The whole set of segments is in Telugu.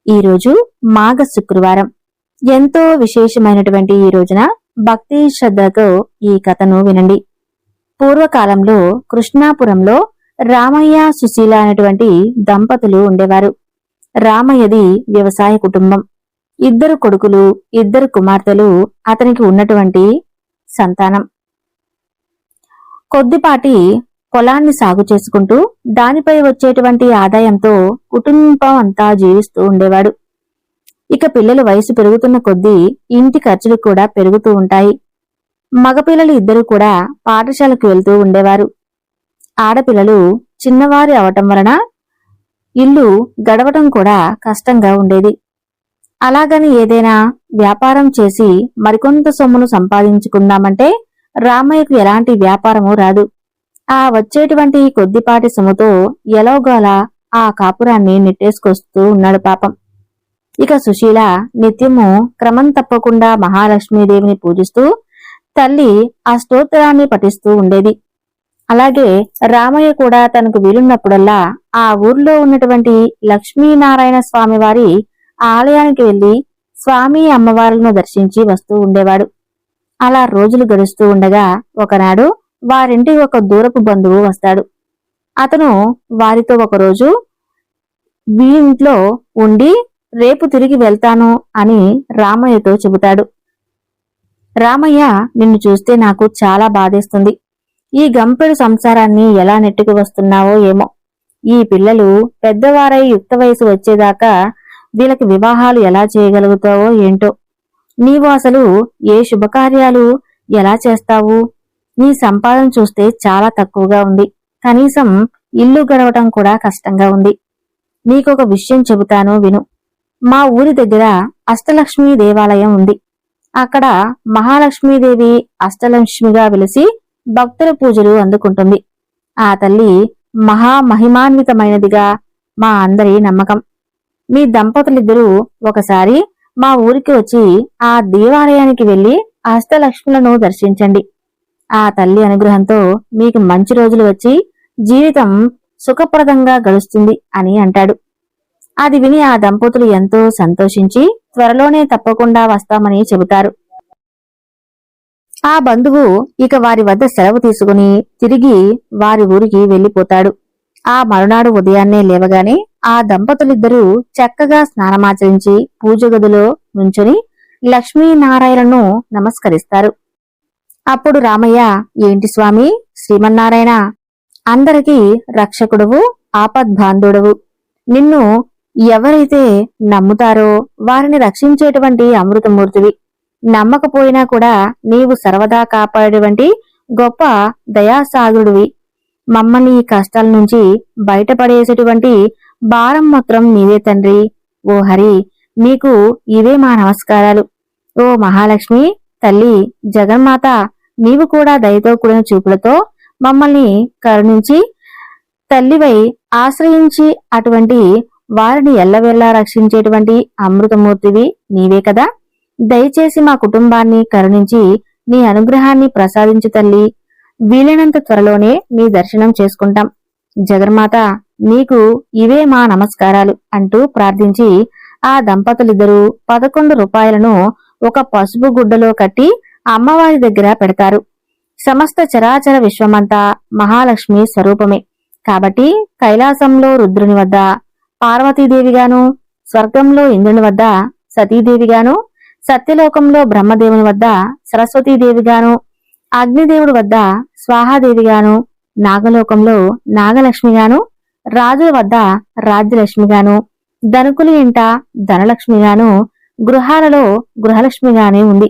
ఈరోజు మాఘ శుక్రవారం. ఎంతో విశేషమైనటువంటి ఈ రోజున భక్తి శ్రద్ధతో ఈ కథను వినండి. పూర్వకాలంలో కృష్ణాపురంలో రామయ్య సుశీల అనేటువంటి దంపతులు ఉండేవారు. రామయ్యది వ్యవసాయ కుటుంబం. 2 కొడుకులు, 2 కుమార్తెలు అతనికి ఉన్నటువంటి సంతానం. కొద్దిపాటి పొలాన్ని సాగు చేసుకుంటూ దానిపై వచ్చేటువంటి ఆదాయంతో కుటుంబం అంతా జీవిస్తూ ఉండేవాడు. ఇక పిల్లల వయసు పెరుగుతున్న కొద్దీ ఇంటి ఖర్చులు కూడా పెరుగుతూ ఉంటాయి. మగపిల్లలు 2 కూడా పాఠశాలకు వెళ్తూ ఉండేవారు. ఆడపిల్లలు చిన్నవారి అవటం వలన ఇల్లు గడవటం కూడా కష్టంగా ఉండేది. అలాగని ఏదైనా వ్యాపారం చేసి మరికొంత సొమ్మును సంపాదించుకుందామంటే రామయ్యకు ఎలాంటి వ్యాపారమూ రాదు. ఆ వచ్చేటువంటి కొద్దిపాటి సొమ్ముతో ఎలాగోలా ఆ కాపురాన్ని నెట్టేసుకొస్తూ ఉన్నాడు పాపం. ఇక సుశీల నిత్యము క్రమం తప్పకుండా మహాలక్ష్మీదేవిని పూజిస్తూ తల్లి ఆ స్తోత్రాన్ని పఠిస్తూ ఉండేది. అలాగే రామయ్య కూడా తనకు వీలున్నప్పుడల్లా ఆ ఊర్లో ఉన్నటువంటి లక్ష్మీనారాయణ స్వామివారి ఆలయానికి వెళ్లి స్వామి అమ్మవార్లను దర్శించి వస్తూ ఉండేవాడు. అలా రోజులు గడుస్తూ ఉండగా ఒకనాడు వారింటి ఒక దూరపు బంధువు వస్తాడు. అతను వారితో ఒకరోజు వీరింట్లో ఉండి రేపు తిరిగి వెళ్తాను అని రామయ్యతో చెబుతాడు. రామయ్య, నిన్ను చూస్తే నాకు చాలా బాధేస్తుంది. ఈ గంపెడు సంసారాన్ని ఎలా నెట్టుకు వస్తున్నావో ఏమో. ఈ పిల్లలు పెద్దవారై యుక్త వయసు వచ్చేదాకా వీళ్ళకి వివాహాలు ఎలా చేయగలుగుతావో ఏంటో. నీవు అసలు ఏ శుభకార్యాలు ఎలా చేస్తావు? నీ సంపాదన చూస్తే చాలా తక్కువగా ఉంది. కనీసం ఇల్లు గడవటం కూడా కష్టంగా ఉంది. నీకొక విషయం చెబుతాను విను. మా ఊరి దగ్గర అష్టలక్ష్మీ దేవాలయం ఉంది. అక్కడ మహాలక్ష్మీదేవి అష్టలక్ష్మిగా వెలిసి భక్తుల పూజలు అందుకుంటుంది. ఆ తల్లి మహామహిమాన్వితమైనదిగా మా అందరి నమ్మకం. మీ దంపతులిద్దరూ ఒకసారి మా ఊరికి వచ్చి ఆ దేవాలయానికి వెళ్లి అష్టలక్ష్ములను దర్శించండి. ఆ తల్లి అనుగ్రహంతో మీకు మంచి రోజులు వచ్చి జీవితం సుఖప్రదంగా గడుస్తుంది అని అంటాడు. అది విని ఆ దంపతులు ఎంతో సంతోషించి త్వరలోనే తప్పకుండా వస్తామని చెబుతారు. ఆ బంధువు ఇక వారి వద్ద సెలవు తీసుకుని తిరిగి వారి ఊరికి వెళ్లిపోతాడు. ఆ మరునాడు ఉదయాన్నే లేవగానే ఆ దంపతులిద్దరూ చక్కగా స్నానమాచరించి పూజ గదిలో నుంచుని లక్ష్మీనారాయణను నమస్కరిస్తారు. అప్పుడు రామయ్య, ఏంటి స్వామి, శ్రీమన్నారాయణ, అందరికీ రక్షకుడువు, ఆపద్బాంధుడవు. నిన్ను ఎవరైతే నమ్ముతారో వారిని రక్షించేటువంటి అమృతమూర్తివి. నమ్మకపోయినా కూడా నీవు సర్వదా కాపాడేటువంటి గొప్ప దయాసాగరుడివి. మమ్మల్ని ఈ కష్టాల నుంచి బయటపడేసేటువంటి భారం మాత్రం నీవే తండ్రి. ఓ హరి, నీకు ఇవే మా నమస్కారాలు. ఓ మహాలక్ష్మి తల్లి జగన్మాత, నీవు కూడా దయతో కూడిన చూపులతో మమ్మల్ని కరుణించి తల్లివై ఆశ్రయించి అటువంటి వారిని ఎల్లవెల్లా రక్షించేటువంటి అమృతమూర్తివి నీవే కదా. దయచేసి మా కుటుంబాన్ని కరుణించి నీ అనుగ్రహాన్ని ప్రసాదించు తల్లి. వీలైనంత త్వరలోనే నీ దర్శనం చేసుకుంటాం. జగన్మాత, నీకు ఇవే మా నమస్కారాలు అంటూ ప్రార్థించి ఆ దంపతులిద్దరూ 11 రూపాయలను ఒక పసుపు గుడ్డలో కట్టి అమ్మవారి దగ్గర పెడతారు. సమస్త చరాచర విశ్వమంతా మహాలక్ష్మి స్వరూపమే కాబట్టి కైలాసంలో రుద్రుని వద్ద పార్వతీదేవిగాను, స్వర్గంలో ఇంద్రుని వద్ద సతీదేవిగాను, సత్యలోకంలో బ్రహ్మదేవుని వద్ద సరస్వతీదేవిగాను, అగ్నిదేవుడి వద్ద స్వాహాదేవిగాను, నాగలోకంలో నాగలక్ష్మిగాను, రాజుల వద్ద రాజ్యలక్ష్మిగాను, ధనుకులు ఇంట ధనలక్ష్మిగాను, గృహాలలో గృహలక్ష్మిగానే ఉంది.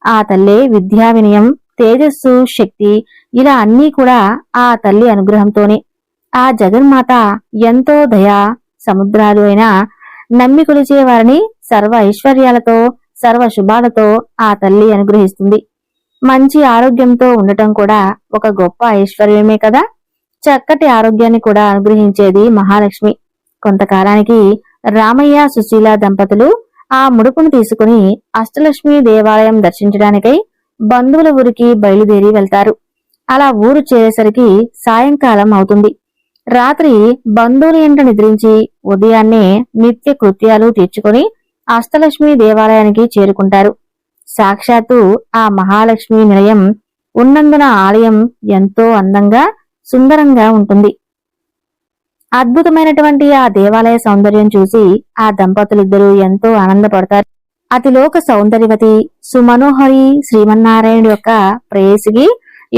ఆ తల్లే విద్యా వినయం, తేజస్సు, శక్తి ఇలా అన్నీ కూడా ఆ తల్లి అనుగ్రహంతోనే. ఆ జగన్మాత ఎంతో దయా సముద్రాలు అయినా నమ్మి కొలిచే వారిని సర్వ ఐశ్వర్యాలతో సర్వ శుభాలతో ఆ తల్లి అనుగ్రహిస్తుంది. మంచి ఆరోగ్యంతో ఉండటం కూడా ఒక గొప్ప ఐశ్వర్యమే కదా. చక్కటి ఆరోగ్యాన్ని కూడా అనుగ్రహించేది మహాలక్ష్మి. కొంతకాలానికి రామయ్య సుశీల దంపతులు ఆ ముడుపును తీసుకుని అష్టలక్ష్మి దేవాలయం దర్శించడానికై బంధువుల ఊరికి బయలుదేరి వెళ్తారు. అలా ఊరు చేరేసరికి సాయంకాలం అవుతుంది. రాత్రి బంధువుల ఇంట నిద్రించి ఉదయాన్నే నిత్య కృత్యాలు తీర్చుకొని అష్టలక్ష్మి దేవాలయానికి చేరుకుంటారు. సాక్షాత్తు ఆ మహాలక్ష్మి నిలయం ఉన్నందున ఆలయం ఎంతో అందంగా సుందరంగా ఉంటుంది. అద్భుతమైనటువంటి ఆ దేవాలయ సౌందర్యం చూసి ఆ దంపతులిద్దరూ ఎంతో ఆనందపడతారు. అతిలోక సౌందర్యవతి సుమనోహరి శ్రీమన్నారాయణుడి యొక్క ప్రేయసికి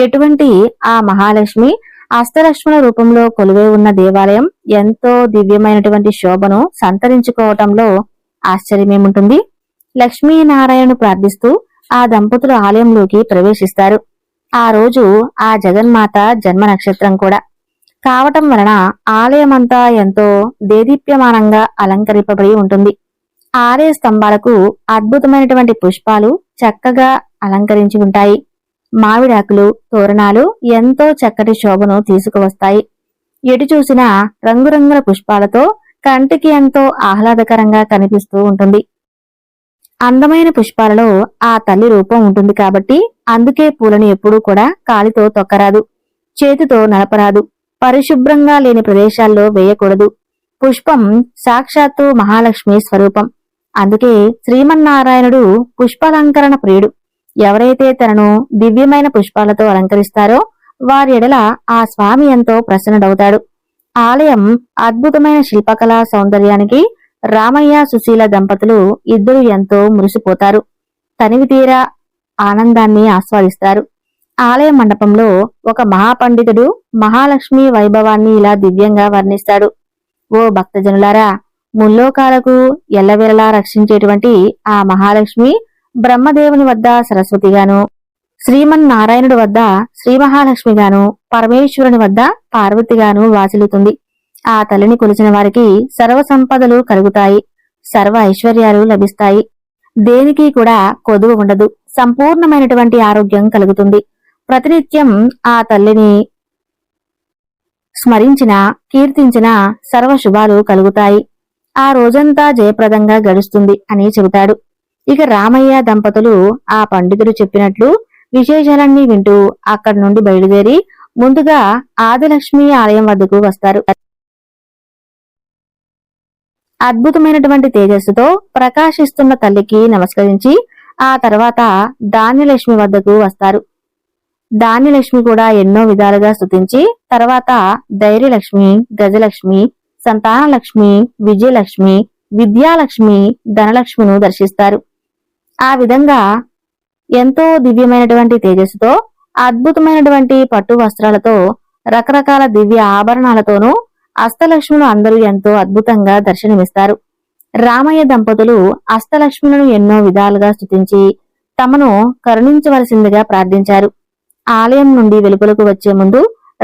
ఎటువంటి ఆ మహాలక్ష్మి అష్టలక్ష్ముల రూపంలో కొలువై ఉన్న దేవాలయం ఎంతో దివ్యమైనటువంటి శోభను సంతరించుకోవటంలో ఆశ్చర్యమేముంటుంది. లక్ష్మీనారాయణను ప్రార్థిస్తూ ఆ దంపతులు ఆలయంలోకి ప్రవేశిస్తారు. ఆ రోజు ఆ జగన్మాత జన్మ నక్షత్రం కూడా కావటం వలన ఆలయమంతా ఎంతో దేదీప్యమానంగా అలంకరింపబడి ఉంటుంది. ఆలయ స్తంభాలకు అద్భుతమైనటువంటి పుష్పాలు చక్కగా అలంకరించి ఉంటాయి. మామిడాకులు, తోరణాలు ఎంతో చక్కటి శోభను తీసుకువస్తాయి. ఎటు చూసినా రంగురంగుల పుష్పాలతో కంటికి ఎంతో ఆహ్లాదకరంగా కనిపిస్తూ ఉంటుంది. అందమైన పుష్పాలలో ఆ తల్లి రూపం ఉంటుంది కాబట్టి అందుకే పూలను ఎప్పుడూ కూడా కాలితో తొక్కరాదు, చేతితో నడపరాదు, పరిశుభ్రంగా లేని ప్రదేశాల్లో వేయకూడదు. పుష్పం సాక్షాత్తు మహాలక్ష్మి స్వరూపం. అందుకే శ్రీమన్నారాయణుడు పుష్పాలంకరణ ప్రియుడు. ఎవరైతే తనను దివ్యమైన పుష్పాలతో అలంకరిస్తారో వారి ఎడల ఆ స్వామి ఎంతో ప్రసన్నుడవుతాడు. ఆలయం అద్భుతమైన శిల్పకళా సౌందర్యానికి రామయ్య సుశీల దంపతులు ఇద్దరు ఎంతో మురిసిపోతారు. తనివి తీరా ఆనందాన్ని ఆస్వాదిస్తారు. ఆలయ మండపంలో ఒక మహాపండితుడు మహాలక్ష్మి వైభవాన్ని ఇలా దివ్యంగా వర్ణిస్తాడు. ఓ భక్తజనులారా, ముల్లోకాలకు ఎల్లవేళలా రక్షించేటువంటి ఆ మహాలక్ష్మి బ్రహ్మదేవుని వద్ద సరస్వతిగాను, శ్రీమన్నారాయణుడి వద్ద శ్రీ మహాలక్ష్మిగాను, పరమేశ్వరుని వద్ద పార్వతిగాను వాసిల్లుతుంది. ఆ తల్లిని కొలిచిన వారికి సర్వ సంపదలు కలుగుతాయి, సర్వ ఐశ్వర్యాలు లభిస్తాయి. దేనికి కూడా కొదువు ఉండదు. సంపూర్ణమైనటువంటి ఆరోగ్యం కలుగుతుంది. ప్రతినిత్యం ఆ తల్లిని స్మరించిన, కీర్తించిన సర్వ శుభాలు కలుగుతాయి. ఆ రోజంతా జయప్రదంగా గడుస్తుంది అని చెబుతాడు. ఇక రామయ్య దంపతులు ఆ పండితుడు చెప్పినట్లు విశేషాలన్నీ వింటూ అక్కడి నుండి బయలుదేరి ముందుగా ఆదిలక్ష్మి ఆలయం వద్దకు వస్తారు. అద్భుతమైనటువంటి తేజస్సుతో ప్రకాశిస్తున్న తల్లికి నమస్కరించి ఆ తర్వాత ధాన్యలక్ష్మి వద్దకు వస్తారు. ధాన్యలక్ష్మి కూడా ఎన్నో విధాలుగా స్తుతించి తర్వాత ధైర్యలక్ష్మి, గజలక్ష్మి, సంతానలక్ష్మి, విజయలక్ష్మి, విద్యాలక్ష్మి, ధనలక్ష్మిను దర్శిస్తారు. ఆ విధంగా ఎంతో దివ్యమైనటువంటి తేజస్సుతో అద్భుతమైనటువంటి పట్టు వస్త్రాలతో రకరకాల దివ్య ఆభరణాలతోనూ అష్టలక్ష్ములు అందరూ ఎంతో అద్భుతంగా దర్శనమిస్తారు. రామయ్య దంపతులు అష్టలక్ష్ములను ఎన్నో విధాలుగా స్తుతించి తమను కరుణించవలసిందిగా ప్రార్థించారు. ఆలయం నుండి వెలుపలకు వచ్చే ముందు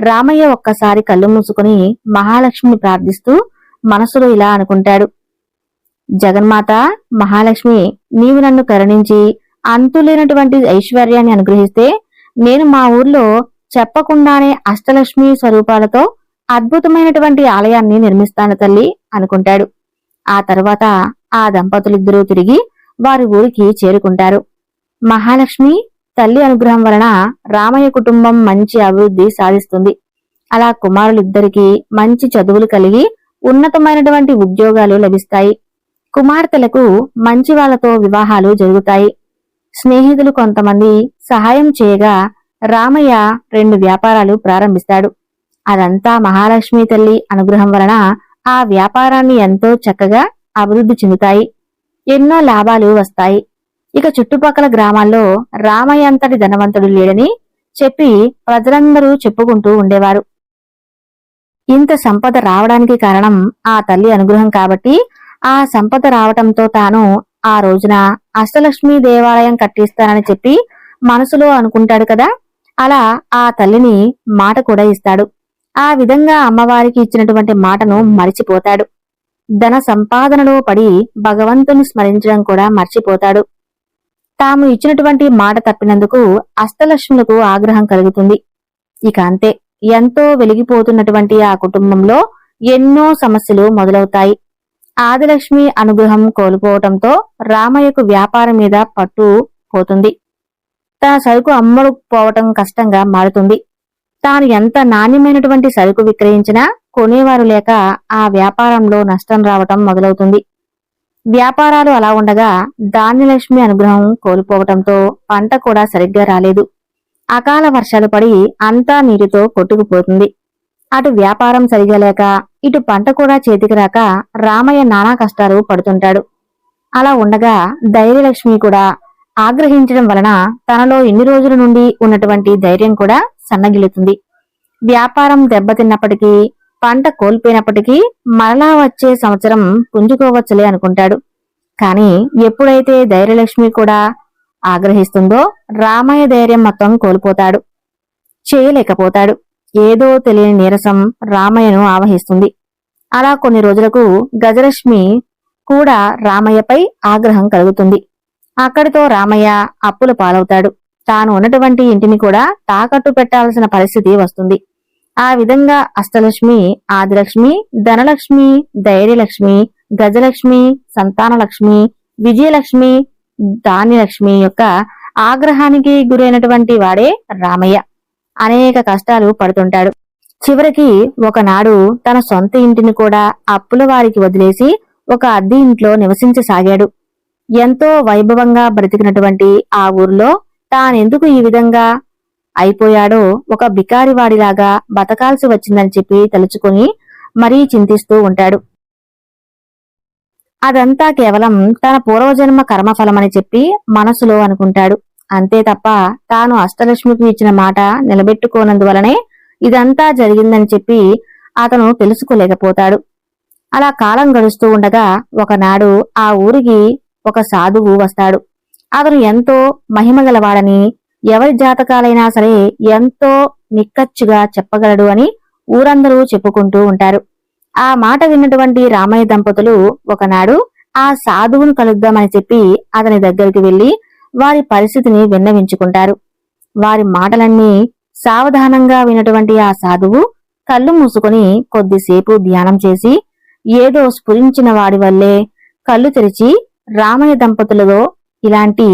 రామయ్య ఒక్కసారి కళ్ళు మూసుకుని మహాలక్ష్మిని ప్రార్థిస్తూ మనసులో ఇలా అనుకుంటాడు. జగన్మాత మహాలక్ష్మి, నీవు నన్ను కరుణించి అంతులేనటువంటి ఐశ్వర్యాన్ని అనుగ్రహిస్తే నేను మా ఊర్లో చెప్పకుండానే అష్టలక్ష్మి స్వరూపాలతో అద్భుతమైనటువంటి ఆలయాన్ని నిర్మిస్తాను తల్లి అనుకుంటాడు. ఆ తర్వాత ఆ దంపతులిద్దరూ తిరిగి వారి ఊరికి చేరుకుంటారు. మహాలక్ష్మి తల్లి అనుగ్రహం వలన రామయ్య కుటుంబం మంచి అభివృద్ధి సాధిస్తుంది. అలా కుమారులిద్దరికీ మంచి చదువులు కలిగి ఉన్నతమైనటువంటి ఉద్యోగాలు లభిస్తాయి. కుమార్తెలకు మంచి వాళ్లతో వివాహాలు జరుగుతాయి. స్నేహితులు కొంతమంది సహాయం చేయగా రామయ్య 2 వ్యాపారాలు ప్రారంభిస్తాడు. అదంతా మహాలక్ష్మి తల్లి అనుగ్రహం వలన ఆ వ్యాపారాన్ని ఎంతో చక్కగా అభివృద్ధి చెందుతాయి. ఎన్నో లాభాలు వస్తాయి. ఇక చుట్టుపక్కల గ్రామాల్లో రామయ్య అంతటి ధనవంతుడు లేడని చెప్పి ప్రజలందరూ చెప్పుకుంటూ ఉండేవారు. ఇంత సంపద రావడానికి కారణం ఆ తల్లి అనుగ్రహం కాబట్టి ఆ సంపద రావటంతో తాను ఆ రోజున అష్టలక్ష్మి దేవాలయం కట్టిస్తానని చెప్పి మనసులో అనుకుంటాడు కదా, అలా ఆ తల్లిని మాట కూడా ఇస్తాడు. ఆ విధంగా అమ్మవారికి ఇచ్చినటువంటి మాటను మరిచిపోతాడు. ధన సంపాదనలో పడి భగవంతుని స్మరించడం కూడా మర్చిపోతాడు. తాము ఇచ్చినటువంటి మాట తప్పినందుకు అష్టలక్ష్ములకు ఆగ్రహం కలుగుతుంది. ఇక అంతే, ఎంతో వెలిగిపోతున్నటువంటి ఆ కుటుంబంలో ఎన్నో సమస్యలు మొదలవుతాయి. ఆదిలక్ష్మి అనుగ్రహం కోల్పోవటంతో రామయ్యకు వ్యాపారం మీద పట్టు పోతుంది. తన సరుకు అమ్ముడుపోవటం కష్టంగా మారుతుంది. తాను ఎంత నాణ్యమైనటువంటి సరుకు విక్రయించినా కొనేవారు లేక ఆ వ్యాపారంలో నష్టం రావటం మొదలవుతుంది. వ్యాపారాలు అలా ఉండగా ధాన్యలక్ష్మి అనుగ్రహం కోల్పోవటంతో పంట కూడా సరిగ్గా రాలేదు. అకాల వర్షాలు పడి అంతా నీటితో కొట్టుకుపోతుంది. అటు వ్యాపారం సరిగా లేక ఇటు పంట కూడా చేతికి రాక రామయ్య నానా కష్టాలు పడుతుంటాడు. అలా ఉండగా ధైర్యలక్ష్మి కూడా ఆగ్రహించడం వలన తనలో ఇన్ని రోజుల నుండి ఉన్నటువంటి ధైర్యం కూడా సన్నగిల్లుతుంది. వ్యాపారం దెబ్బతిన్నప్పటికీ పంట కోల్పోయినప్పటికీ మరలా వచ్చే సంవత్సరం పుంజుకోవచ్చులే అనుకుంటాడు. కాని ఎప్పుడైతే ధైర్యలక్ష్మి కూడా ఆగ్రహిస్తుందో రామయ్య ధైర్యం మొత్తం కోల్పోతాడు. చేయలేకపోతాడు. ఏదో తెలియని నీరసం రామయ్యను ఆవహిస్తుంది. అలా కొన్ని రోజులకు గజలక్ష్మి కూడా రామయ్యపై ఆగ్రహం కలుగుతుంది. అక్కడితో రామయ్య అప్పుల పాలవుతాడు. తాను ఉన్నటువంటి ఇంటిని కూడా తాకట్టు పెట్టాల్సిన పరిస్థితి వస్తుంది. ఆ విధంగా అష్టలక్ష్మి, ఆదిలక్ష్మి, ధనలక్ష్మి, ధైర్యలక్ష్మి, గజలక్ష్మి, సంతానలక్ష్మి, విజయలక్ష్మి, ధాన్యలక్ష్మి యొక్క ఆగ్రహానికి గురైనటువంటి వాడే రామయ్య. అనేక కష్టాలు పడుతుంటాడు. చివరికి ఒకనాడు తన సొంత ఇంటిని కూడా అప్పుల వారికి వదిలేసి ఒక అద్దె ఇంట్లో నివసించసాగాడు. ఎంతో వైభవంగా బ్రతికినటువంటి ఆ ఊర్లో తానెందుకు ఈ విధంగా అయిపోయాడో, ఒక బికారివాడిలాగా బతకాల్సి వచ్చిందని చెప్పి తలుచుకుని మరీ చింతిస్తూ ఉంటాడు. అదంతా కేవలం తన పూర్వజన్మ కర్మఫలమని చెప్పి మనసులో అనుకుంటాడు. అంతే తప్ప తాను అష్టలక్ష్మికి ఇచ్చిన మాట నిలబెట్టుకోనందువలనే ఇదంతా జరిగిందని చెప్పి అతను తెలుసుకోలేకపోతాడు. అలా కాలం గడుస్తూ ఉండగా ఒకనాడు ఆ ఊరికి ఒక సాధువు వస్తాడు. అతను ఎంతో మహిమగలవాడని, ఎవరి జాతకాలైనా సరే ఎంతో నిక్కచ్చుగా చెప్పగలడు అని ఊరందరూ చెప్పుకుంటూ ఉంటారు. ఆ మాట విన్నటువంటి రామయ్య దంపతులు ఒకనాడు ఆ సాధువును కలుద్దామని చెప్పి అతని దగ్గరికి వెళ్లి వారి పరిస్థితిని విన్నవించుకుంటారు. వారి మాటలన్నీ సావధానంగా విన్నటువంటి ఆ సాధువు కళ్ళు మూసుకొని కొద్దిసేపు ధ్యానం చేసి ఏదో స్ఫురించిన వాడి వల్లే కళ్ళు తెరిచి, రామయ్య దంపతులలో ఇలాంటి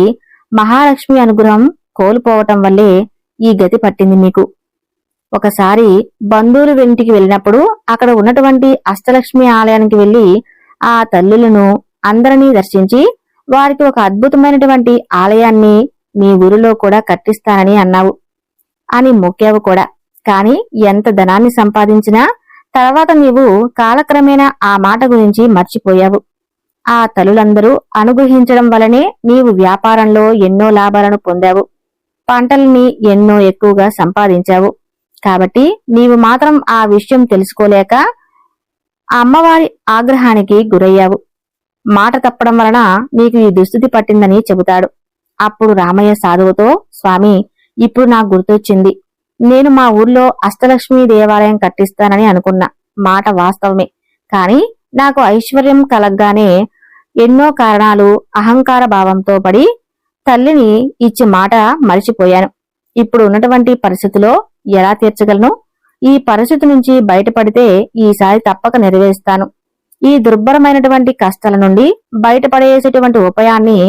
మహాలక్ష్మి అనుగ్రహం కోల్పోవటం వల్లే ఈ గతి పట్టింది మీకు. ఒకసారి బంధువుల వెంటికి వెళ్ళినప్పుడు అక్కడ ఉన్నటువంటి అష్టలక్ష్మి ఆలయానికి వెళ్లి ఆ తల్లులను అందరినీ దర్శించి వారికి ఒక అద్భుతమైనటువంటి ఆలయాన్ని మీ ఊరిలో కూడా కట్టిస్తానని అన్నావు అని మొక్కావు కూడా. కాని ఎంత ధనాన్ని సంపాదించినా తర్వాత నీవు కాలక్రమేణా ఆ మాట గురించి మర్చిపోయావు. ఆ తల్లులందరూ అనుగ్రహించడం వలనే నీవు వ్యాపారంలో ఎన్నో లాభాలను పొందావు. పంటల్ని ఎన్నో ఎక్కువగా సంపాదించావు. కాబట్టి నీవు మాత్రం ఆ విషయం తెలుసుకోలేక అమ్మవారి ఆగ్రహానికి గురయ్యావు. మాట తప్పడం వలన నీకు ఈ దుస్థితి పట్టిందని చెబుతాడు. అప్పుడు రామయ్య సాధువుతో, స్వామి, ఇప్పుడు నాకు గుర్తొచ్చింది. నేను మా ఊర్లో అష్టలక్ష్మి దేవాలయం కట్టిస్తానని అనుకున్నా. మాట వాస్తవమే. కాని నాకు ఐశ్వర్యం కలగ్గానే ఎన్నో కారణాలు అహంకార భావంతో పడి తల్లిని ఇచ్చి మాట మరిచిపోయాను. ఇప్పుడు ఉన్నటువంటి పరిస్థితిలో ఎలా తీర్చగలను? ఈ పరిస్థితి నుంచి బయటపడితే ఈసారి తప్పక నెరవేరుస్తాను. ఈ దుర్భరమైనటువంటి కష్టాల నుండి బయటపడేసేటువంటి ఉపాయాన్ని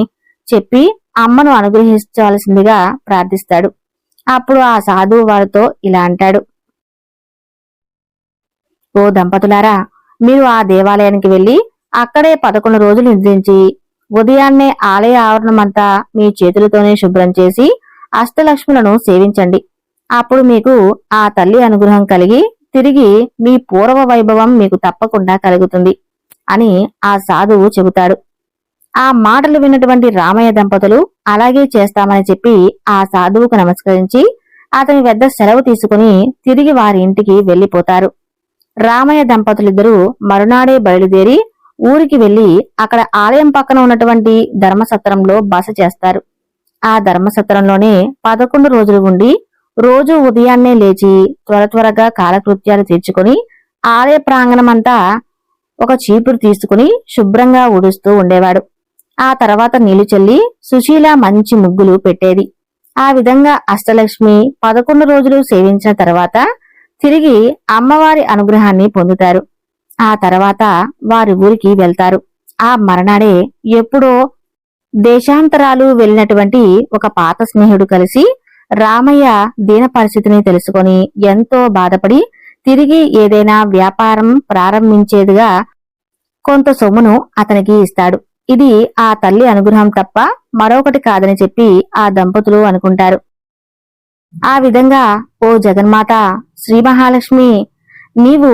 చెప్పి అమ్మను అనుగ్రహించాల్సిందిగా ప్రార్థిస్తాడు. అప్పుడు ఆ సాధువు వారితో ఇలా అంటాడు. ఓ దంపతులారా, మీరు ఆ దేవాలయానికి వెళ్లి అక్కడే 11 రోజులు నిద్రించి ఉదయాన్నే ఆలయ ఆవరణమంతా మీ చేతులతోనే శుభ్రం చేసి అష్టలక్ష్ములను సేవించండి. అప్పుడు మీకు ఆ తల్లి అనుగ్రహం కలిగి తిరిగి మీ పూర్వ వైభవం మీకు తప్పకుండా కలుగుతుంది అని ఆ సాధువు చెబుతాడు. ఆ మాటలు విన్నటువంటి రామయ్య దంపతులు అలాగే చేస్తామని చెప్పి ఆ సాధువుకు నమస్కరించి అతని వద్ద సెలవు తీసుకుని తిరిగి వారి ఇంటికి వెళ్లిపోతారు. రామయ్య దంపతులిద్దరూ మరునాడే బయలుదేరి ఊరికి వెళ్లి అక్కడ ఆలయం పక్కన ఉన్నటువంటి ధర్మసత్రంలో బస చేస్తారు. ఆ ధర్మసత్రంలోనే 11 రోజులు ఉండి రోజూ ఉదయాన్నే లేచి త్వరగా కాలకృత్యాలు తీర్చుకుని ఆలయ ప్రాంగణమంతా ఒక చీపురు తీసుకుని శుభ్రంగా ఊడుస్తూ ఉండేవాడు. ఆ తర్వాత నీళ్లు చల్లి సుశీల మంచి ముగ్గులు పెట్టేది. ఆ విధంగా అష్టలక్ష్మి 11 రోజులు సేవించిన తర్వాత తిరిగి అమ్మవారి అనుగ్రహాన్ని పొందుతారు. ఆ తర్వాత వారి ఊరికి వెళ్తారు. ఆ మరనాడే ఎప్పుడో దేశాంతరాలు వెళ్ళినటువంటి ఒక పాత స్నేహితుడు కలిసి రామయ్య దీన పరిస్థితిని తెలుసుకొని ఎంతో బాధపడి తిరిగి ఏదైనా వ్యాపారం ప్రారంభించేదిగా కొంత సొమ్మును అతనికి ఇస్తాడు. ఇది ఆ తల్లి అనుగ్రహం తప్ప మరొకటి కాదని చెప్పి ఆ దంపతులు అనుకుంటారు. ఆ విధంగా ఓ జగన్మాత శ్రీ మహాలక్ష్మి, నీవు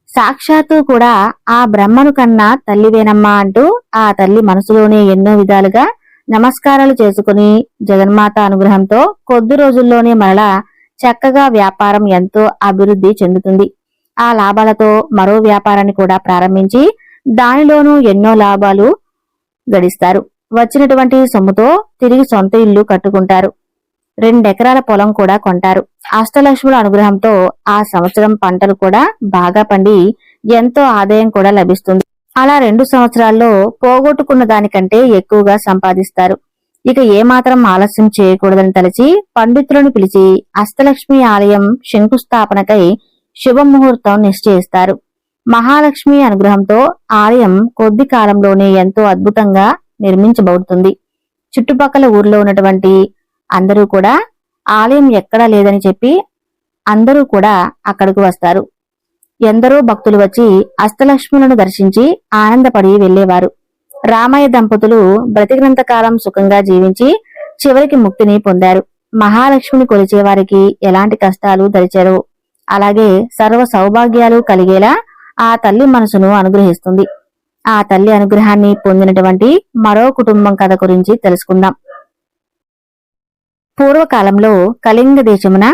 సాక్షాత్తు కూడా ఆ బ్రహ్మను కన్నా తల్లివేనమ్మా అంటూ ఆ తల్లి మనసులోనే ఎన్నో విధాలుగా నమస్కారాలు చేసుకుని జగన్మాత అనుగ్రహంతో కొద్ది రోజుల్లోనే మరలా చక్కగా వ్యాపారం ఎంతో అభివృద్ధి చెందుతుంది. ఆ లాభాలతో మరో వ్యాపారాన్ని కూడా ప్రారంభించి దానిలోనూ ఎన్నో లాభాలు గడిస్తారు. వచ్చినటువంటి సొమ్ముతో తిరిగి సొంత ఇల్లు కట్టుకుంటారు. 2 ఎకరాల పొలం కూడా కొంటారు. అష్టలక్ష్ముల అనుగ్రహంతో ఆ సంవత్సరం పంటలు కూడా బాగా పండి ఎంతో ఆదాయం కూడా లభిస్తుంది. అలా 2 సంవత్సరాల్లో పోగొట్టుకున్న దానికంటే ఎక్కువగా సంపాదిస్తారు. ఇక ఏమాత్రం ఆలస్యం చేయకూడదని తలచి పండితులను పిలిచి అష్టలక్ష్మి ఆలయం శంకుస్థాపనకై శుభముహూర్తం నిశ్చయిస్తారు. మహాలక్ష్మి అనుగ్రహంతో ఆలయం కొద్ది కాలంలోనే ఎంతో అద్భుతంగా నిర్మించబడుతుంది. చుట్టుపక్కల ఊర్లో ఉన్నటువంటి అందరూ కూడా ఆలయం ఎక్కడా లేదని చెప్పి అందరూ కూడా అక్కడకు వస్తారు. ఎందరో భక్తులు వచ్చి అష్టలక్ష్ములను దర్శించి ఆనందపడి వెళ్లేవారు. రామయ్య దంపతులు బ్రతికినంత కాలం సుఖంగా జీవించి చివరికి ముక్తిని పొందారు. మహాలక్ష్మిని కొలిచే వారికి ఎలాంటి కష్టాలు దరిచేరవు. అలాగే సర్వ సౌభాగ్యాలు కలిగేలా ఆ తల్లి మనసును అనుగ్రహిస్తుంది. ఆ తల్లి అనుగ్రహాన్ని పొందినటువంటి మరో కుటుంబం కథ గురించి తెలుసుకుందాం. పూర్వకాలంలో కళింగ దేశమున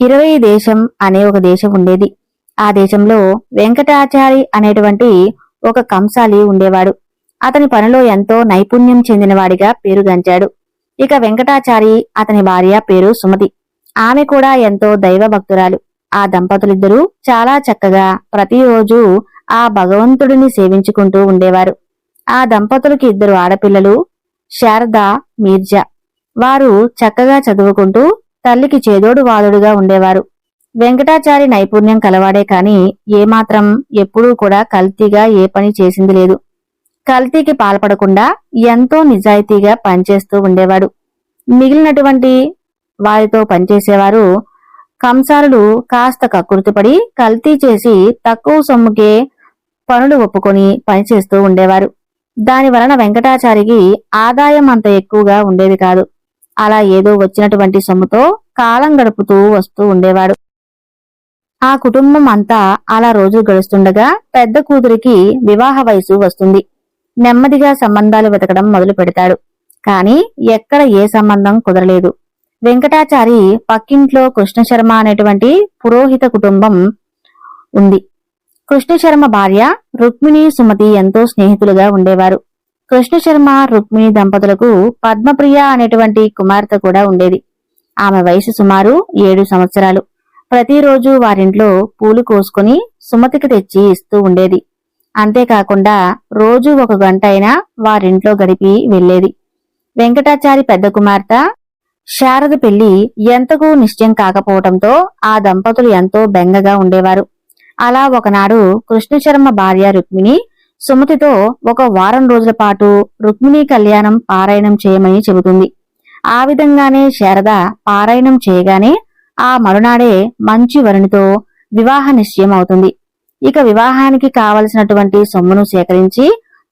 20 దేశం అనే ఒక దేశం ఉండేది. ఆ దేశంలో వెంకటాచారి అనేటువంటి ఒక కంసాలి ఉండేవాడు. అతని పనిలో ఎంతో నైపుణ్యం చెందినవాడిగా పేరుగాంచాడు. ఇక వెంకటాచారి అతని భార్య పేరు సుమతి. ఆమె కూడా ఎంతో దైవభక్తురాలు. ఆ దంపతులిద్దరూ చాలా చక్కగా ప్రతిరోజు ఆ భగవంతుడిని సేవించుకుంటూ ఉండేవారు. ఆ దంపతులకి 2 ఆడపిల్లలు, శారద, మీర్జా. వారు చక్కగా చదువుకుంటూ తల్లికి చేదోడు వాదుడుగా ఉండేవారు. వెంకటాచారి నైపుణ్యం కలవాడే కాని ఏమాత్రం ఎప్పుడూ కూడా కల్తీగా ఏ పని చేసింది లేదు. కల్తీకి పాల్పడకుండా ఎంతో నిజాయితీగా పనిచేస్తూ ఉండేవాడు. మిగిలినటువంటి వారితో పనిచేసేవారు కంసారులు కాస్త కక్కుర్తిపడి కల్తీ చేసి తక్కువ సొమ్ముకే పనులు ఒప్పుకొని పనిచేస్తూ ఉండేవారు. దాని వలన వెంకటాచారికి ఆదాయం అంత ఎక్కువగా ఉండేది కాదు. అలా ఏదో వచ్చినటువంటి సొమ్ముతో కాలం గడుపుతూ వస్తూ ఉండేవాడు. ఆ కుటుంబం అంతా అలా రోజులు గడుస్తుండగా పెద్ద కూతురికి వివాహ వయసు వస్తుంది. నెమ్మదిగా సంబంధాలు వెతకడం మొదలు పెడతాడు. కాని ఎక్కడ ఏ సంబంధం కుదరలేదు. వెంకటాచారి పక్కింట్లో కృష్ణశర్మ అనేటువంటి పురోహిత కుటుంబం ఉంది. కృష్ణశర్మ భార్య రుక్మిణి, సుమతి ఎంతో స్నేహితులుగా ఉండేవారు. కృష్ణశర్మ, రుక్మిణి దంపతులకు పద్మప్రియ అనేటువంటి కుమార్తె కూడా ఉండేది. ఆమె వయసు సుమారు 7 సంవత్సరాలు. ప్రతిరోజు వారింట్లో పూలు కోసుకుని సుమతికి తెచ్చి ఇస్తూ ఉండేది. అంతేకాకుండా రోజూ 1 గంట అయినా వారింట్లో గడిపి వెళ్లేది. వెంకటాచారి పెద్ద కుమార్తె శారద పెళ్లి ఎంతకు నిశ్చయం కాకపోవటంతో ఆ దంపతులు ఎంతో బెంగగా ఉండేవారు. అలా ఒకనాడు కృష్ణశర్మ భార్య రుక్మిణి సుమతితో 1 వారం రోజుల పాటు రుక్మిణి కళ్యాణం పారాయణం చేయమని చెబుతుంది. ఆ విధంగానే శారద పారాయణం చేయగానే ఆ మరునాడే మంచి వరునితో వివాహ నిశ్చయం అవుతుంది. ఇక వివాహానికి కావలసినటువంటి సొమ్మును సేకరించి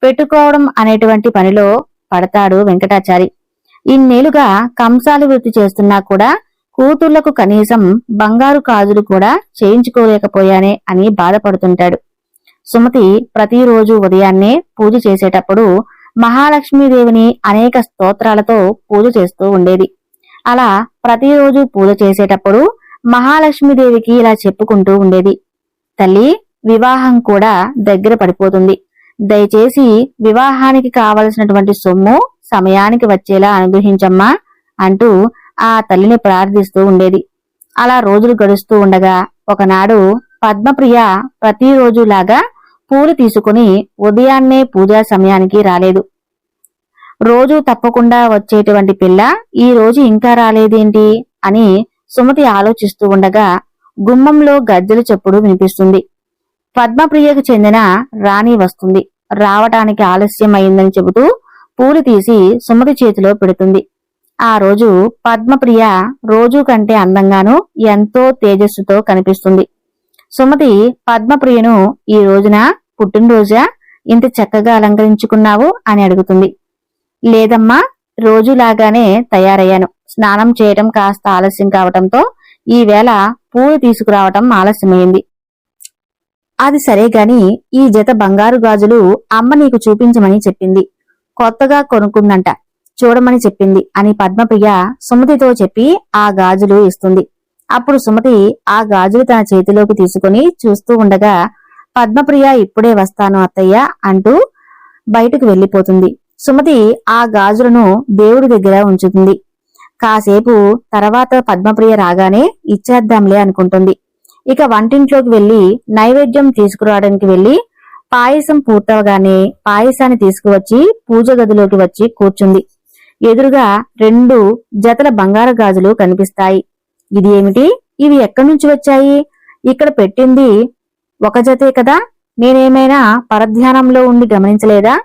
పెట్టుకోవడం అనేటువంటి పనిలో పడతాడు వెంకటాచారి. ఇన్నేళ్లుగా కంసాలి వృత్తి చేస్తున్నా కూడా కూతుళ్లకు కనీసం బంగారు గాజులు కూడా చేయించుకోలేకపోయానే అని బాధపడుతుంటాడు. సుమతి ప్రతిరోజు ఉదయాన్నే పూజ చేసేటప్పుడు మహాలక్ష్మీదేవిని అనేక స్తోత్రాలతో పూజ చేస్తూ ఉండేది. అలా ప్రతిరోజు పూజ చేసేటప్పుడు మహాలక్ష్మీదేవికి ఇలా చెప్పుకుంటూ ఉండేది, తల్లి, వివాహం కూడా దగ్గర పడిపోతుంది. దయచేసి వివాహానికి కావలసినటువంటి సొమ్ము సమయానికి వచ్చేలా అనుగ్రహించమ్మా అంటూ ఆ తల్లిని ప్రార్థిస్తూ ఉండేది. అలా రోజులు గడుస్తూ ఉండగా ఒకనాడు పద్మప్రియ ప్రతిరోజులాగా పూలు తీసుకుని ఉదయాన్నే పూజా సమయానికి రాలేదు. రోజు తప్పకుండా వచ్చేటువంటి పిల్ల ఈ రోజు ఇంకా రాలేదేంటి అని సుమతి ఆలోచిస్తూ ఉండగా గుమ్మంలో గజ్జెల చప్పుడు వినిపిస్తుంది. పద్మప్రియకు చెందిన రాణి వస్తుంది. రావటానికి ఆలస్యం అయిందని చెబుతూ పూలు తీసి సుమతి చేతిలో పెడుతుంది. ఆ రోజు పద్మప్రియ రోజు కంటే అందంగానూ ఎంతో తేజస్సుతో కనిపిస్తుంది. సుమతి పద్మప్రియను ఈ రోజున పుట్టినరోజా, ఇంత చక్కగా అలంకరించుకున్నావు అని అడుగుతుంది. లేదమ్మా, రోజులాగానే తయారయ్యాను. స్నానం చేయటం కాస్త ఆలస్యం కావటంతో ఈవేళ పూలు తీసుకురావటం ఆలస్యమైంది. అది సరే గాని ఈ జత బంగారు గాజులు అమ్మ నీకు చూపించమని చెప్పింది. కొత్తగా కొనుక్కుందంట, చూడమని చెప్పింది అని పద్మప్రియ సుమతితో చెప్పి ఆ గాజులు ఇస్తుంది. అప్పుడు సుమతి ఆ గాజులు తన చేతిలోకి తీసుకుని చూస్తూ ఉండగా పద్మప్రియ ఇప్పుడే వస్తాను అత్తయ్య అంటూ బయటకు వెళ్లిపోతుంది. సుమతి ఆ గాజులను దేవుడి దగ్గర ఉంచుతుంది. కాసేపు తర్వాత పద్మప్రియ రాగానే ఇచ్చేద్దాంలే అనుకుంటుంది. ఇక వంటింట్లోకి వెళ్లి నైవేద్యం తీసుకురావడానికి వెళ్లి పాయసం పూర్తవగానే పాయసాన్ని తీసుకువచ్చి పూజ గదిలోకి వచ్చి కూర్చుంది. ఎదురుగా 2 జతల బంగారు గాజులు కనిపిస్తాయి. ఇది ఏమిటి? ఇవి ఎక్కడి నుంచి వచ్చాయి? ఇక్కడ పెట్టింది ఒక జతే కదా, నేనేమైనా పరధ్యానంలో ఉండి గమనించలేదా?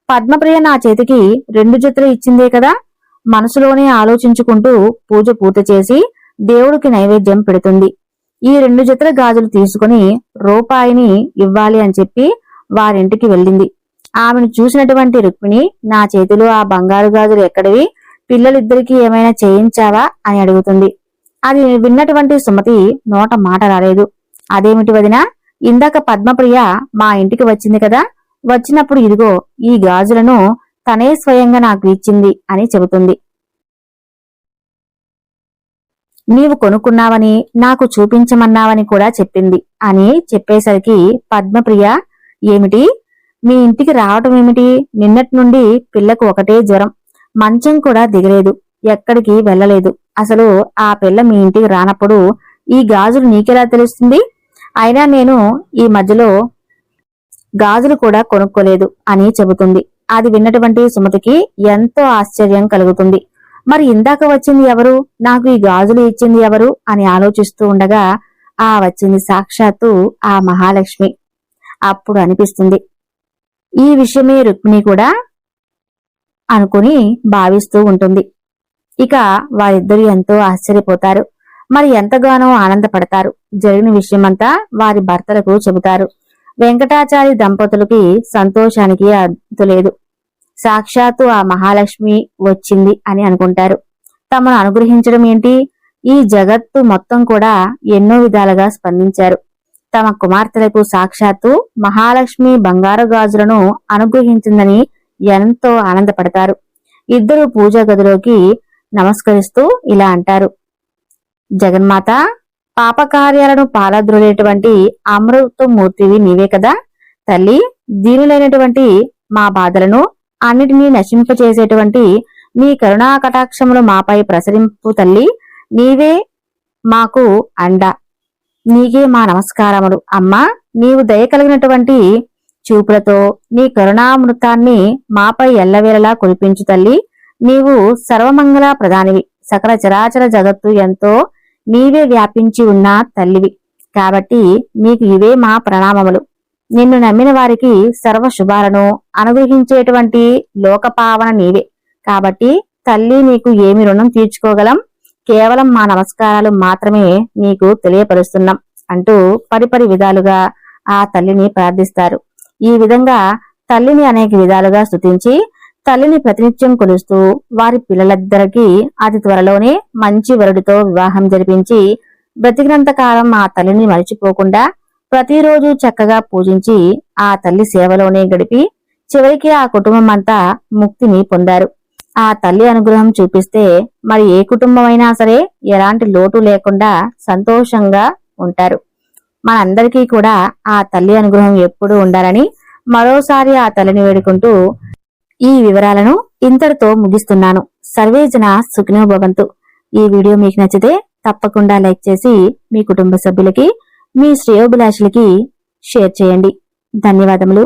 పద్మప్రియ నా చేతికి 2 జతలు ఇచ్చిందే కదా. మనసులోనే ఆలోచించుకుంటూ పూజ పూర్తి చేసి దేవుడికి నైవేద్యం పెడుతుంది. ఈ 2 జతల గాజులు తీసుకుని రూపాయిని ఇవ్వాలి అని చెప్పి వారింటికి వెళ్ళింది. ఆమెను చూసినటువంటి రుక్మిణి, నా చేతిలో ఆ బంగారు గాజులు ఎక్కడివి? పిల్లలిద్దరికీ ఏమైనా చేయించావా అని అడుగుతుంది. అది విన్నటువంటి సుమతి నోట మాట రాలేదు. అదేమిటి వదినా, ఇందాక పద్మప్రియ మా ఇంటికి వచ్చింది కదా, వచ్చినప్పుడు ఇదిగో ఈ గాజులను తనే స్వయంగా నాకు ఇచ్చింది అని చెబుతుంది. నీవు కొనుక్కున్నావని నాకు చూపించమన్నావని కూడా చెప్పింది అని చెప్పేసరికి పద్మప్రియ, ఏమిటి మీ ఇంటికి రావటం ఏమిటి? నిన్నటి నుండి పిల్లకు ఒకటే జ్వరం, మంచం కూడా దిగలేదు, ఎక్కడికి వెళ్ళలేదు. అసలు ఆ పిల్ల మీ ఇంటికి రానప్పుడు ఈ గాజులు నీకెలా తెలుస్తుంది? అయినా నేను ఈ మధ్యలో గాజులు కూడా కొనుక్కోలేదు అని చెబుతుంది. అది విన్నటువంటి సుమతికి ఎంతో ఆశ్చర్యం కలుగుతుంది. మరి ఇందాక వచ్చింది ఎవరు? నాకు ఈ గాజులు ఇచ్చింది ఎవరు అని ఆలోచిస్తూ ఉండగా వచ్చింది సాక్షాత్తు ఆ మహాలక్ష్మి. అప్పుడు అనిపిస్తుంది ఈ విషయమే రుక్మిణి కూడా అనుకుని భావిస్తూ ఉంటుంది. ఇక వారిద్దరూ ఎంతో ఆశ్చర్యపోతారు. మరి ఎంతగానో ఆనందపడతారు. జరిగిన విషయమంతా వారి భర్తలకు చెబుతారు. వెంకటాచారి దంపతులకి సంతోషానికి అంతులేదు. సాక్షాత్తు ఆ మహాలక్ష్మి వచ్చింది అని అనుకుంటారు. తమను అనుగ్రహించడం ఏంటి? ఈ జగత్తు మొత్తం కూడా ఎన్నో విధాలుగా స్పందించారు. తమ కుమార్తెలకు సాక్షాత్తు మహాలక్ష్మి బంగారు గాజులను అనుగ్రహించిందని ఎంతో ఆనందపడతారు. ఇద్దరు పూజా గదిలోకి నమస్కరిస్తూ ఇలా అంటారు. జగన్మాత, పాపకార్యాలను పాలద్రోలేటువంటి అమృతమూర్తివి నీవే కదా తల్లి. దీనులైనటువంటి మా బాధలను అన్నిటినీ నశింపచేసేటువంటి నీ కరుణా కటాక్షములు మాపై ప్రసరింపు తల్లి. నీవే మాకు అండ, నీకే మా నమస్కారములు. అమ్మా, నీవు దయ కలిగినటువంటి చూపులతో నీ కరుణామృతాన్ని మాపై ఎల్లవేళలా కురిపించు తల్లి. నీవు సర్వమంగళ ప్రధానివి. సకల చరాచర జగత్తు ఎంతో నీవే వ్యాపించి ఉన్న తల్లివి. కాబట్టి నీకు ఇవే మా ప్రణామములు. నిన్ను నమ్మిన వారికి సర్వ శుభాలను అనుగ్రహించేటువంటి లోకపావన నీవే. కాబట్టి తల్లి, నీకు ఏమి రుణం తీర్చుకోగలం? కేవలం మా నమస్కారాలు మాత్రమే నీకు తెలియపరుస్తున్నాం అంటూ పరిపరి విధాలుగా ఆ తల్లిని ప్రార్థిస్తారు. ఈ విధంగా తల్లిని అనేక విధాలుగా స్తుతించి తల్లిని ప్రతినిత్యం కొలుస్తూ వారి పిల్లలిద్దరికీ అతి త్వరలోనే మంచి వరుడితో వివాహం జరిపించి బ్రతికినంత కాలం ఆ తల్లిని మరిచిపోకుండా ప్రతిరోజు చక్కగా పూజించి ఆ తల్లి సేవలోనే గడిపి చివరికి ఆ కుటుంబం అంతా ముక్తిని పొందారు. ఆ తల్లి అనుగ్రహం చూపిస్తే మరి ఏ కుటుంబమైనా సరే ఎలాంటి లోటు లేకుండా సంతోషంగా ఉంటారు. మనందరికీ కూడా ఆ తల్లి అనుగ్రహం ఎప్పుడూ ఉండాలని మరోసారి ఆ తల్లిని వేడుకుంటూ ఈ వివరాలను ఇంతటితో ముగిస్తున్నాను. సర్వేజన సుఖినో భవంతు. ఈ వీడియో మీకు నచ్చితే తప్పకుండా లైక్ చేసి మీ కుటుంబ సభ్యులకి, మీ శ్రేయోభిలాషులకి షేర్ చేయండి. ధన్యవాదములు.